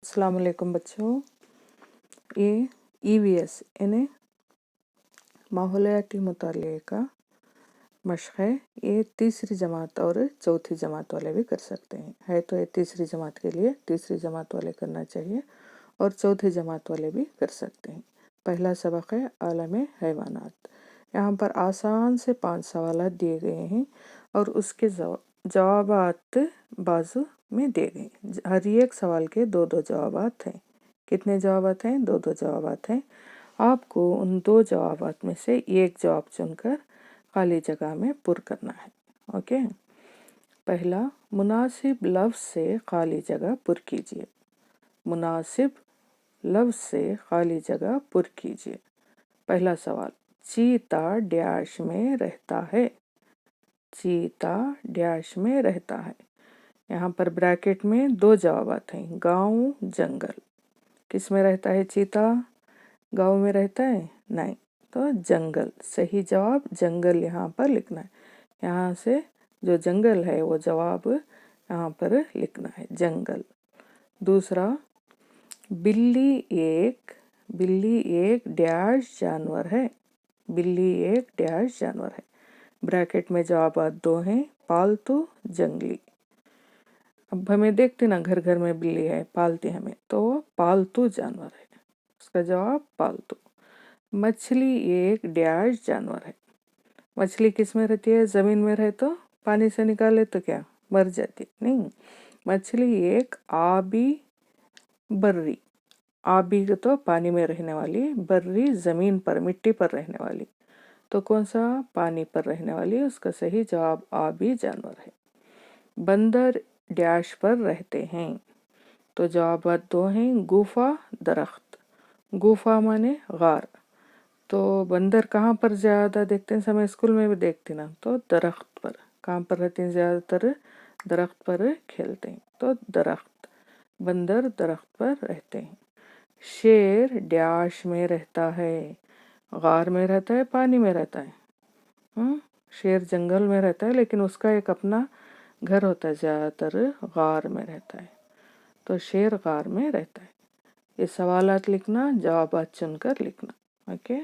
السلام علیکم بچوں، یہ EVS یعنی ماحولیاتی مطالعے کا مشق ہے۔ یہ تیسری جماعت اور چوتھی جماعت والے بھی کر سکتے ہیں۔ ہے تو یہ تیسری جماعت کے لیے تیسری جماعت والے کرنا چاہیے اور چوتھی جماعت والے بھی کر سکتے ہیں۔ پہلا سبق ہے عالم حیوانات۔ یہاں پر آسان سے 5 سوالات دیے گئے ہیں اور اس کے جوابات بازو میں دے گئے ہیں۔ ہر ایک سوال کے 2 جوابات ہیں۔ کتنے جوابات ہیں؟ 2 جوابات ہیں۔ آپ کو ان 2 جوابات میں سے ایک جواب چن کر خالی جگہ میں پر کرنا ہے۔ اوکے، پہلا، مناسب لفظ سے خالی جگہ پر کیجیے۔ مناسب لفظ سے خالی جگہ پر کیجیے۔ پہلا سوال، چیتا ڈیش میں رہتا ہے۔ چیتا ڈیش میں رہتا ہے۔ یہاں پر بریکٹ میں 2 جوابات ہیں، گاؤں، جنگل۔ کس میں رہتا ہے چیتا؟ گاؤں میں رہتا ہے؟ نہیں، تو جنگل۔ صحیح جواب جنگل یہاں پر لکھنا ہے۔ یہاں سے جو جنگل ہے وہ جواب یہاں پر لکھنا ہے، جنگل۔ دوسرا، بلی ایک ڈیش جانور ہے۔ بلی ایک ڈیش جانور ہے۔ بریکٹ میں جوابات 2 ہیں، پالتو، جنگلی۔ اب ہمیں دیکھتے نا گھر گھر میں بلی ہے، پالتے ہمیں، تو وہ پالتو جانور ہے۔ اس کا جواب پالتو۔ مچھلی ایک ڈیش جانور ہے۔ مچھلی کس میں رہتی ہے؟ زمین میں رہے تو پانی سے نکالے تو کیا مر جاتی؟ نہیں، مچھلی ایک آبی بری۔ آبی تو پانی میں رہنے والی، بری زمین پر مٹی پر رہنے والی، تو کون سا؟ پانی پر رہنے والی۔ اس کا صحیح جواب آبی جانور ہے۔ بندر ڈیش پر رہتے ہیں، تو جوابات 2 ہیں، گوفا، درخت۔ گوفا مانے غار، تو بندر کہاں پر زیادہ دیکھتے ہیں؟ ہمیں اسکول میں بھی دیکھتے نا، تو درخت پر۔ کہاں پر رہتے ہیں زیادہ تر؟ درخت پر کھیلتے ہیں، تو درخت۔ بندر درخت پر رہتے ہیں۔ شیر ڈیش میں رہتا ہے۔ غار میں رہتا ہے، پانی میں رہتا ہے؟ شیر جنگل میں رہتا ہے، لیکن اس کا ایک اپنا گھر ہوتا ہے، زیادہ تر غار میں رہتا ہے، تو شیر غار میں رہتا ہے۔ یہ سوالات لکھنا، جوابات چن کر لکھنا۔ اوکے۔